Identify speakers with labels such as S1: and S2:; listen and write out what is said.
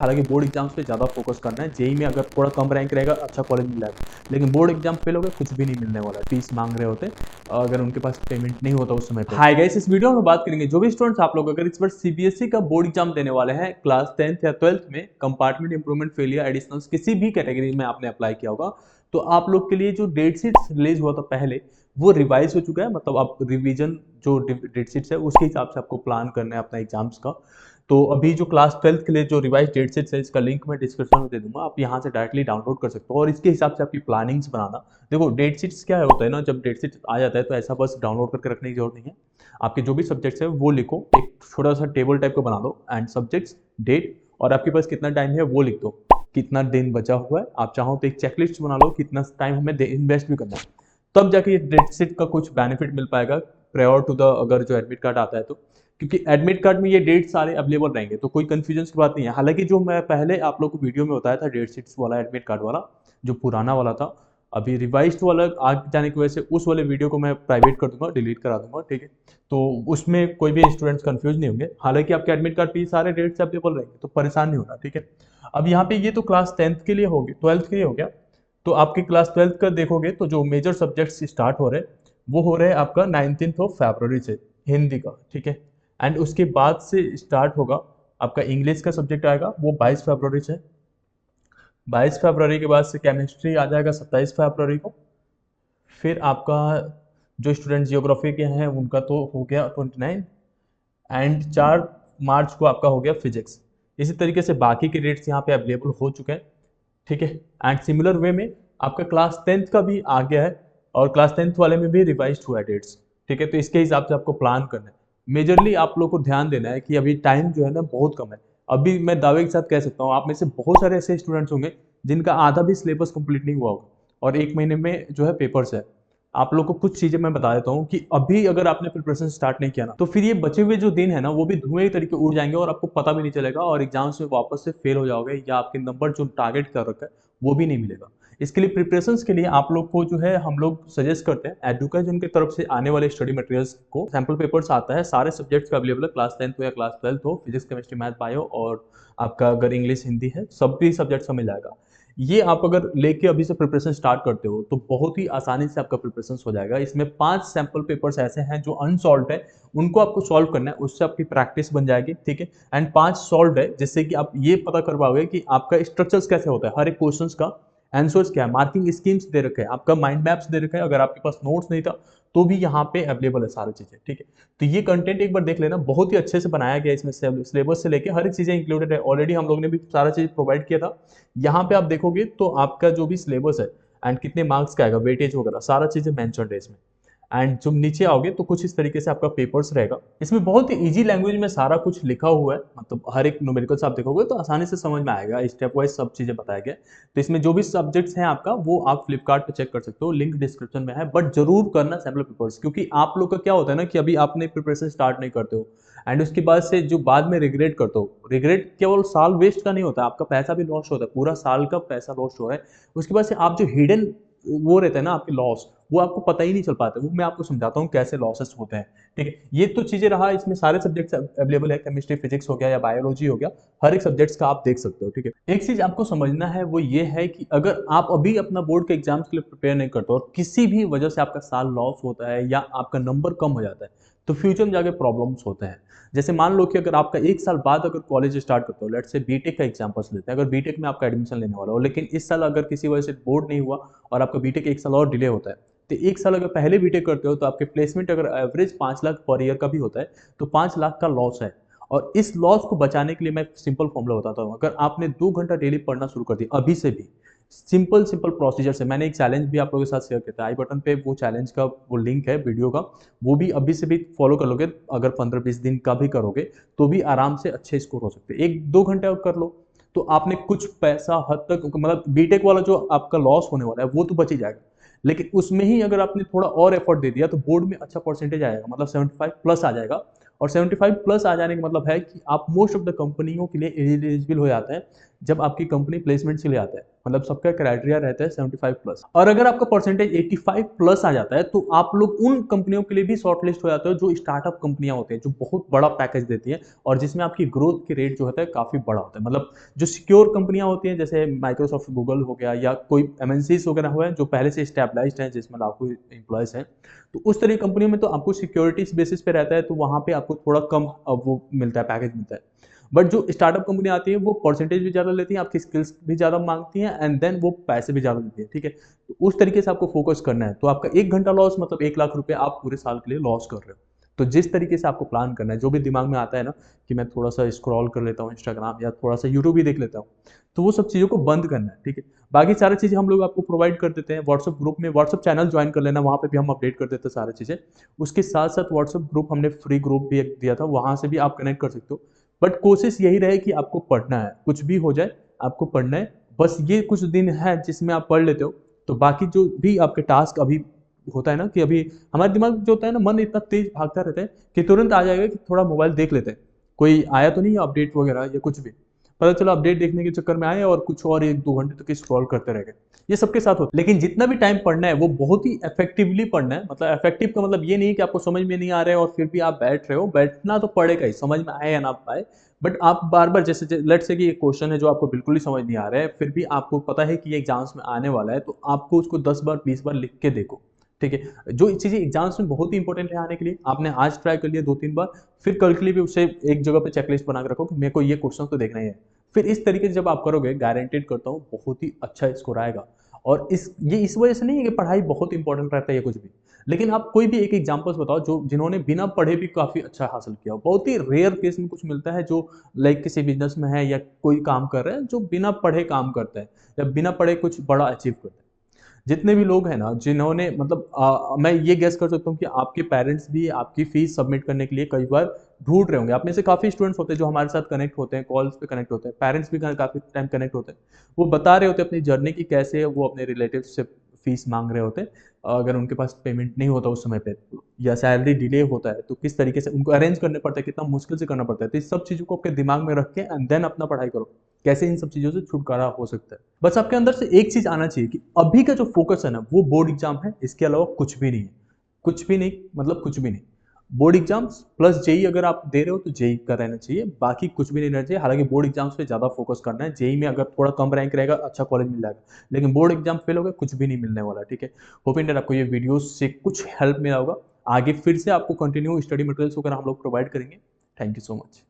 S1: हालांकि board exams पे ज़्यादा फोकस करना है। जेई में अगर थोड़ा कम रैंक रहेगा अच्छा कॉलेज मिल जाएगा, लेकिन बोर्ड एग्जाम फेल हो गए कुछ भी नहीं मिलने वाला है। फीस मांग रहे होते अगर उनके पास पेमेंट नहीं होता उस समय पे। हाय गाइस, इस वीडियो में बात करेंगे जो भी स्टूडेंट्स आप लोग अगर इस बार सीबीएसई का बोर्ड एग्जाम देने वाले हैं, क्लास 10th या 12th में कंपार्टमेंट इंप्रूवमेंट फेल या एडिशनल किसी भी कैटेगरी में आपने अप्लाई किया होगा, तो आप लोग के लिए जो डेट शीट रिलीज हुआ था पहले वो रिवाइज हो चुका है। मतलब आप रिवीजन जो डेट शीट्स है उसके हिसाब से आपको प्लान करना है अपना एग्जाम्स का। तो अभी जो क्लास 12th के लिए जो रिवाइज डेट शीट्स है इसका लिंक मैं डिस्क्रिप्शन में दे दूंगा, आप यहाँ से डायरेक्टली डाउनलोड कर सकते हो और इसके हिसाब से आपकी प्लानिंग्स बनाना। देखो डेट शीट्स क्या होता है ना, जब डेट शीट आ जाता है तो ऐसा बस डाउनलोड करके रखने की जरूरत नहीं है। आपके जो भी सब्जेक्ट्स है वो लिखो, एक छोटा सा टेबल टाइप का बना दो एंड सब्जेक्ट्स, डेट और आपके पास कितना टाइम है वो लिख दो, कितना दिन बचा हुआ है। आप चाहो तो एक चेकलिस्ट बना लो कितना टाइम हमें इन्वेस्ट भी करना है, तब जाके ये डेट शीट का कुछ बेनिफिट मिल पाएगा प्रायोर टू द अगर जो एडमिट कार्ड आता है तो। क्योंकि एडमिट कार्ड में ये डेट सारे अवेलेबल रहेंगे तो कोई कंफ्यूजन की बात नहीं है। हालांकि जो मैं पहले आप लोग को वीडियो में बताया था डेट शीट्स वाला एडमिट कार्ड वाला जो पुराना वाला था, अभी रिवाइज्ड वाला आ जाने की वजह से उस वाले वीडियो को मैं प्राइवेट कर दूंगा, डिलीट करा दूंगा, ठीक है। तो उसमें कोई भी स्टूडेंट्स कंफ्यूज नहीं होंगे। हालांकि आपके एडमिट कार्ड पे सारे डेट्स अवेलेबल रहेंगे तो परेशान नहीं होना, ठीक है। अब यहाँ पे ये तो क्लास 10th के लिए हो गया, 12th के लिए हो गया। तो आपके क्लास 12th का देखोगे तो जो मेजर सब्जेक्ट्स स्टार्ट हो रहे हैं वो हो रहे हैं आपका 19 ऑफ फरवरी से, हिंदी का, ठीक है। एंड उसके बाद से स्टार्ट होगा आपका इंग्लिश का सब्जेक्ट आएगा वो 22 फरवरी से। 22 फरवरी के बाद से केमिस्ट्री आ जाएगा 27 फरवरी को। फिर आपका जो स्टूडेंट जियोग्राफी के हैं उनका तो हो गया 29 एंड 4 मार्च को आपका हो गया फिजिक्स। इसी तरीके से बाकी के डेट्स यहाँ पे अवेलेबल हो चुके हैं, ठीक है। एंड सिमिलर वे में आपका क्लास 10th का भी आ गया है और क्लास 10th वाले में भी रिवाइज हुआ है डेट्स, ठीक है। तो इसके हिसाब से आपको प्लान करना है। मेजरली आप लोग को ध्यान देना है कि अभी टाइम जो है ना बहुत कम है। अभी मैं दावे के साथ कह सकता हूँ आप में से बहुत सारे ऐसे स्टूडेंट्स होंगे जिनका आधा भी सिलेबस कंप्लीट नहीं हुआ होगा और 1 महीने में जो है पेपर्स है। आप लोग को कुछ चीजें मैं बता देता हूँ कि अभी अगर आपने प्रिपरेशन स्टार्ट नहीं किया ना तो फिर ये बचे हुए जो दिन है ना वो भी धुएं की तरीके उड़ जाएंगे और आपको पता भी नहीं चलेगा और एग्जाम्स में वापस से फेल हो जाओगे या आपके नंबर जो टारगेट कर रखा है वो भी नहीं मिलेगा। इसके लिए प्रिपरेशंस के लिए आप लोग को जो है हम लोग सजेस्ट करते हैं एडुकेशन की तरफ से आने वाले स्टडी मटेरियल्स को। सैम्पल पेपर्स आता है सारे सब्जेक्ट्स का अवेलेबल है, क्लास 10th हो या क्लास 12th हो, फिजिक्स केमिस्ट्री मैथ बायो और आपका अगर इंग्लिश हिंदी है सभी सब्जेक्ट्स का मिल जाएगा। ये आप अगर लेके अभी से प्रिपरेशन स्टार्ट करते हो तो बहुत ही आसानी से आपका प्रिपरेशन हो जाएगा। इसमें 5 सैंपल पेपर्स ऐसे हैं जो अनसॉल्व है, उनको आपको सॉल्व करना है, उससे आपकी प्रैक्टिस बन जाएगी, ठीक है। एंड 5 सॉल्व है जिससे कि आप ये पता कर पाओगे कि आपका स्ट्रक्चर्स कैसे होता है, हर एक क्वेश्चंस का आंसर्स क्या है, मार्किंग स्कीम्स दे रखे हैं, आपका माइंड मैप्स दे रखे हैं। अगर आपके पास नोट्स नहीं था तो भी यहाँ पे अवेलेबल है सारी चीजें, ठीक है। तो ये कंटेंट एक बार देख लेना, बहुत ही अच्छे से बनाया गया है। इसमें सिलेबस से लेके हर एक चीजें इंक्लूडेड है। ऑलरेडी हम लोग ने भी सारा चीज प्रोवाइड किया था। यहाँ पे आप देखोगे तो आपका जो भी सिलेबस है एंड कितने मार्क्स का आएगा, वेटेज वगैरह सारा चीजें मेंशन्ड है इसमें। एंड जब नीचे आओगे तो कुछ इस तरीके से आपका पेपर्स रहेगा। इसमें बहुत ही इजी लैंग्वेज में सारा कुछ लिखा हुआ है, मतलब हर एक न्यूमेरिकल्स आप देखोगे तो आसानी से समझ में आएगा, स्टेप वाइज सब चीजें बताया गया। तो इसमें जो भी सब्जेक्ट्स हैं आपका वो आप फ्लिपकार्ट पे चेक कर सकते हो, लिंक डिस्क्रिप्शन में है। बट जरूर करना सैम्पल पेपर्स, क्योंकि आप लोग का क्या होता है ना कि अभी आपने प्रिपरेशन स्टार्ट नहीं करते हो एंड उसके बाद से जो बाद में रिग्रेट करते हो, रिग्रेट केवल साल वेस्ट का नहीं होता, आपका पैसा भी लॉस होता है, पूरा साल का पैसा लॉस हो है। उसके बाद से आप जो हिडन वो रहता है ना आपके लॉस, वो आपको पता ही नहीं चल पाता। वो मैं आपको समझाता हूँ कैसे लॉसेस होते हैं, ठीक है। ये तो चीजें रहा, इसमें सारे सब्जेक्ट्स अवेलेबल है, केमिस्ट्री फिजिक्स हो गया या बायोलॉजी हो गया, हर एक सब्जेक्ट्स का आप देख सकते हो, ठीक है। एक चीज आपको समझना है वो ये है कि अगर आप अभी अपना बोर्ड के एग्जाम्स के लिए प्रिपेयर नहीं करते और किसी भी वजह से आपका साल लॉस होता है या आपका नंबर कम हो जाता है तो फ्यूचर में जाके प्रॉब्लम्स होते हैं। जैसे मान लो कि अगर आपका 1 साल बाद अगर कॉलेज स्टार्ट करते हो, लेट्स से बीटेक का एग्जांपल्स लेते हैं, अगर बीटेक में आपका एडमिशन लेने वाला हो लेकिन इस साल अगर किसी वजह से बोर्ड नहीं हुआ और आपका बीटेक 1 साल और डिले होता है, तो 1 साल अगर पहले बीटेक करते हो तो आपके प्लेसमेंट अगर एवरेज 5 लाख पर ईयर का भी होता है तो 5 लाख का लॉस है। और इस लॉस को बचाने के लिए मैं सिंपल फॉर्मूला बताता हूँ। अगर आपने 2 घंटा डेली पढ़ना शुरू कर दिया अभी से भी, सिंपल सिंपल प्रोसीजर से, मैंने एक चैलेंज भी आप लोगों के साथ शेयर किया था, आई बटन पे वो चैलेंज का वो लिंक है वीडियो का, वो भी अभी से भी फॉलो कर लोगे, अगर 15-20 दिन का भी करोगे तो भी आराम से अच्छे स्कोर हो सकते हैं। 1-2 घंटे कर लो तो आपने कुछ पैसा हद तक, मतलब बीटेक वाला जो आपका लॉस होने वाला है वो तो बच ही जाएगा, लेकिन उसमें ही अगर आपने थोड़ा और एफर्ट दे दिया तो बोर्ड में अच्छा परसेंटेज आएगा, मतलब 75 प्लस आ जाएगा। और 75 प्लस आ जाने का मतलब है कि आप मोस्ट ऑफ द कंपनियों के लिए एलिजिबल हो जाते हैं जब आपकी कंपनी प्लेसमेंट के लिए आता है। मतलब सबका क्राइटेरिया रहता है 75 प्लस। और अगर आपका परसेंटेज 85 प्लस आ जाता है तो आप लोग उन कंपनियों के लिए भी शॉर्टलिस्ट हो जाते हो जो स्टार्टअप कंपनियां होती हैं, जो बहुत बड़ा पैकेज देती है और जिसमें आपकी ग्रोथ की रेट जो होता है काफी बड़ा होता है। मतलब जो सिक्योर कंपनियां होती हैं जैसे माइक्रोसॉफ्ट, गूगल हो गया, या कोई एमएनसीज वगैरह हुआ है जो पहले से स्टेबलाइज्ड है, जिसमें लाखों एम्प्लॉयज हैं, तो उस तरह की कंपनियों में तो आपको सिक्योरिटीज बेसिस पे रहता है, तो वहां पे आपको थोड़ा कम वो मिलता है, पैकेज मिलता है। बट जो स्टार्टअप कंपनी आती है वो परसेंटेज भी ज़्यादा लेती है, आपकी स्किल्स भी ज़्यादा मांगती हैं, एंड देन वो पैसे भी ज़्यादा देती है, ठीक है। तो उस तरीके से आपको फोकस करना है। तो आपका 1 घंटा लॉस मतलब 1 लाख रुपए आप पूरे साल के लिए लॉस कर रहे हो। तो जिस तरीके से आपको प्लान करना है, जो भी दिमाग में आता है ना कि मैं थोड़ा सा स्क्रॉल कर लेता हूँ इंस्टाग्राम या थोड़ा सा यूट्यूब भी देख लेता हूँ, तो वो सब चीज़ों को बंद करना है, ठीक है। बाकी सारी चीज़ें हम लोग आपको प्रोवाइड कर देते हैं व्हाट्सअप ग्रुप में। व्हाट्सअप चैनल ज्वाइन कर लेना, वहाँ पे भी हम अपडेट कर देते हैं सारी चीज़ें। उसके साथ साथ व्हाट्सअप ग्रुप हमने फ्री ग्रुप भी एक दिया था, वहाँ से भी आप कनेक्ट कर सकते हो। बट कोशिश यही रहे कि आपको पढ़ना है, कुछ भी हो जाए आपको पढ़ना है। बस ये कुछ दिन है जिसमें आप पढ़ लेते हो, तो बाकी जो भी आपके टास्क अभी होता है ना, कि अभी हमारा दिमाग जो होता है ना, मन इतना तेज भागता रहता है कि तुरंत आ जाएगा कि थोड़ा मोबाइल देख लेते हैं, कोई आया तो नहीं है अपडेट वगैरह या कुछ भी। पता चला अपडेट देखने के चक्कर में आए और कुछ और 1-2 घंटे तक स्क्रॉल करते रह गए। ये सबके साथ होता है। लेकिन जितना भी टाइम पढ़ना है वो बहुत ही इफेक्टिवली पढ़ना है। मतलब इफेक्टिव का मतलब ये नहीं कि आपको समझ में नहीं आ रहा है और फिर भी आप बैठ रहे हो, बैठना तो पड़ेगा ही, समझ में आए या ना आए। बट आप बार बार, जैसे लेट्स से कि एक क्वेश्चन है जो आपको बिल्कुल ही समझ नहीं आ रहा है, फिर भी आपको पता है कि ये एग्जाम्स में आने वाला है, तो आपको उसको 10 बार 20 बार लिख के देखो, ठीक है। जो चीज़ें एग्जाम्स में बहुत ही इंपॉर्टेंट है आने के लिए, आपने आज ट्राई कर लिया 2-3 बार, फिर कल के लिए भी उसे एक जगह पे चेकलिस्ट बना के रखो कि मेरे को ये क्वेश्चन तो देखना ही है। फिर इस तरीके से जब आप करोगे, गारंटेड करता हूँ बहुत ही अच्छा स्कोर आएगा। और इस वजह से नहीं है कि पढ़ाई बहुत इंपॉर्टेंट रहता है या कुछ भी, लेकिन आप कोई भी एक एग्जांपल्स बताओ जो जिन्होंने बिना पढ़े भी काफी अच्छा हासिल किया हो। बहुत ही रेयर केस में कुछ मिलता है जो लाइक किसी बिजनेस में है या कोई काम कर रहा है जो बिना पढ़े काम करता है या बिना पढ़े कुछ बड़ा अचीव करता है। जितने भी लोग हैं ना जिन्होंने मतलब मैं ये गेस कर सकता हूँ कि आपके पेरेंट्स भी आपकी फीस सबमिट करने के लिए कई बार ढूंढ रहे होंगे। आप में से काफ़ी स्टूडेंट्स होते हैं जो हमारे साथ कनेक्ट होते हैं, कॉल्स पे कनेक्ट होते हैं, पेरेंट्स भी काफ़ी टाइम कनेक्ट होते हैं। वो बता रहे होते हैं अपनी जर्नी की कैसे वो अपने रिलेटिव से फीस मांग रहे होते हैं। अगर उनके पास पेमेंट नहीं होता उस समय पे या सैलरी डिले होता है तो किस तरीके से उनको अरेंज करने पड़ता है, कितना मुश्किल से करना पड़ता है। तो इस सब चीज़ों को आपके दिमाग में रख के एंड देन अपना पढ़ाई करो, कैसे इन सब चीज़ों से छुटकारा हो सकता है। बस आपके अंदर से एक चीज़ आना चाहिए कि अभी का जो फोकस है ना वो बोर्ड एग्जाम है, इसके अलावा कुछ भी नहीं है। कुछ भी नहीं मतलब कुछ भी नहीं। बोर्ड एग्जाम्स प्लस जेई अगर आप दे रहे हो तो जेई का रहना चाहिए, बाकी कुछ भी नहीं रहना चाहिए। हालांकि बोर्ड एग्जाम्स पे ज़्यादा फोकस करना है, जेई में अगर थोड़ा कम रैंक रहेगा अच्छा कॉलेज मिल जाएगा, लेकिन बोर्ड एग्जाम फेल हो गए कुछ भी नहीं मिलने वाला, ठीक है। होप इन आपको ये वीडियो से कुछ हेल्प मिला होगा। आगे फिर से आपको कंटिन्यू स्टडी मटेरियल्स वगैरह हम लोग प्रोवाइड करेंगे। Thank you so much.